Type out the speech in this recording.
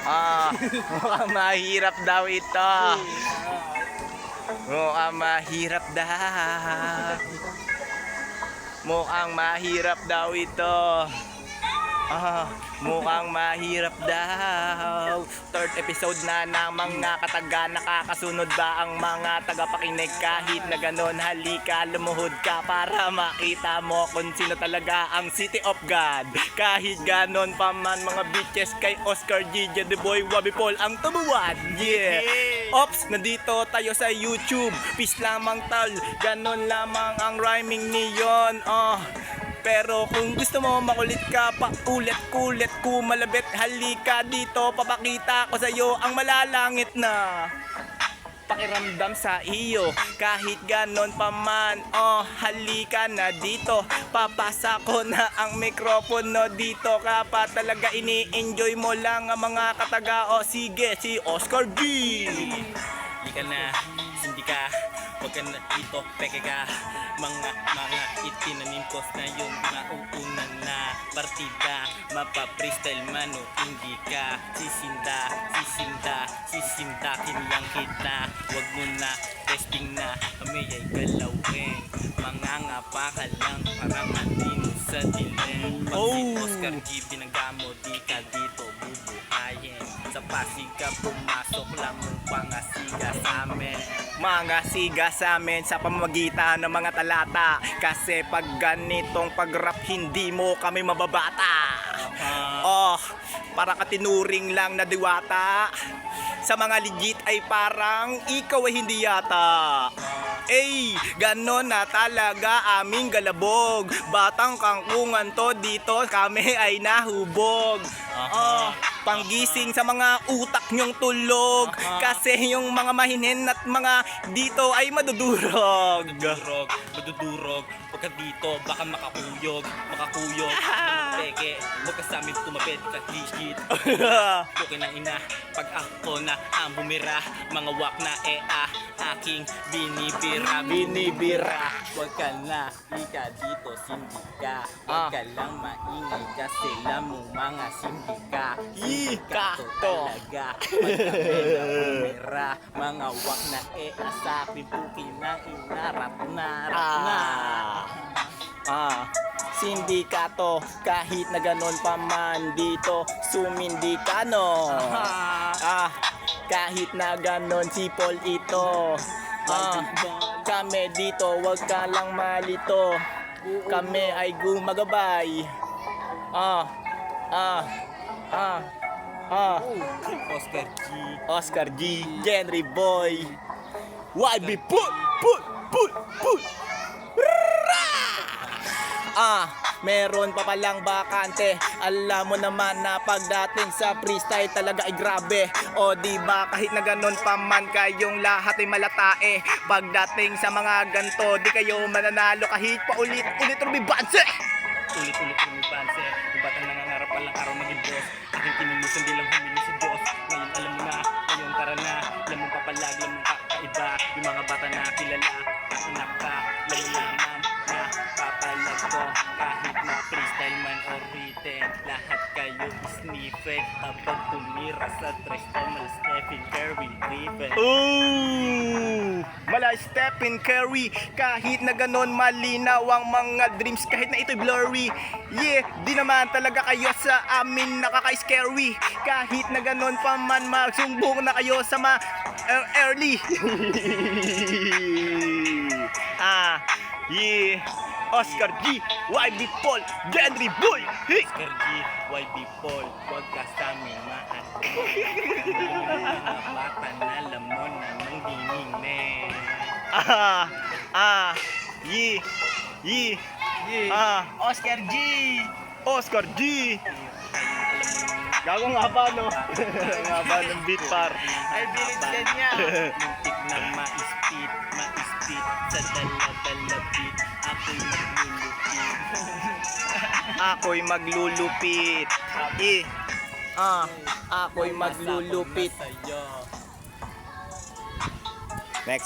Mukhang mahirap daw ito. Mukhang mahirap daw. Mukhang mahirap daw ito. Mukhang mahirap daw. Third episode na ng mga kataga. Nakakasunod ba ang mga tagapakinig? Kahit na ganon, halika, lumuhod ka para makita mo kung sino talaga ang City of God. Kahit ganon pa man mga bitches, kay Oscar G, The Boy, Wabi Paul ang tumuwad. Yeah! Ops, nandito tayo sa YouTube. Peace lamang tal, ganon lamang ang rhyming niyon. Pero kung gusto mo makulit ka pa, ulit-kulit kumalabit, halika dito, papakita ko sa iyo ang malalangit na pakiramdam sa iyo. Kahit ganon pa man, halika na dito, papasa ko na ang mikropono dito. Ka pa talaga ini-enjoy mo lang ang mga kataga. Sige, si Oscar G. Hindi ka na, hindi ka, huwag ka na dito, peke ka. Mga itinanim ko na yung mauuna na partida. Mapa-freestyle man o hindi ka sisindakin lang kita. Huwag mo na, testing na, kami ay galawin. Mangangapa ka lang, parang andino sa dilim. Pag si Oscar G, pinagamo, di ka dito bubuhayin. Sa Pasig ka pumasok lang mong pangasiga sa amin. Mga siga sa amin sa pamamagitan ng mga talata. Kasi pag ganitong pag-rap, hindi mo kami mababata. Para katinuring lang na diwata. Sa mga legit ay parang ikaw ay hindi yata. Ganon na talaga aming galabog. Batang kangkungan to, dito kami ay nahubog. Panggising sa mga utak nyong tulog. Kasi yung mga mahinin at mga dito ay madudurog. Madudurog. Pagka dito, baka makakuyog. Peke, huwag ka sa amin tumapit ka higit. Okay na ina, pag ako na ang bumira. Mga wak na aking binibira. Huwag ka na, ika dito, sindika. Huwag ka lang maingay kasi lamong mga sindika. Ika to to. talaga. Pag kami na bumira. Mga wak na sa akin pukin ng inarap na. Sindikato, kahit na ganon pa man dito, sumindikano. Kahit na ganon si Paul ito. Kami dito, wag ka lang malito. Kami ay gumagabay. Oscar G, Genre Boy, YB put. Meron pa palang bakante. Alam mo naman na pagdating sa freestyle talaga ay grabe. O di ba kahit na ganon pa man kayong lahat ay malatae. Pagdating sa mga ganto, di kayo mananalo kahit pa ulit-ulit rumibanse. Ulit-ulit rumibanse. Yung batang nangangarap palang araw maging boss. Aking kinulusan di lang humili sa Diyos. Ngayon alam mo na, ngayon tara na. Alam mo pa palagi mong kakaiba. Yung mga bata na kilala, inak ka, lalaman na papalag ko. Kahit na freestyle man o written, lahat kayo sniffed. Habang tumira sa tres mala Stephen Curry driven. Mala Stephen Curry. Kahit na ganon malinaw ang mga dreams, kahit na ito'y blurry. Di naman talaga kayo sa amin nakaka-scary. Kahit na ganon pa man magsumbong na kayo sa early. Oscar G, YB Paul, Genre Boy. Oscar G, YB Paul, huwag ka sa amin maasin. Mga bata na lamon na mangdining Oscar G. Gago nga ba no? Nga ba ng beat par? Ay bilit din niya. Muntik na maispit sa dala-dala beat. Ako'y maglulupit. Ako'y maglulupit. Next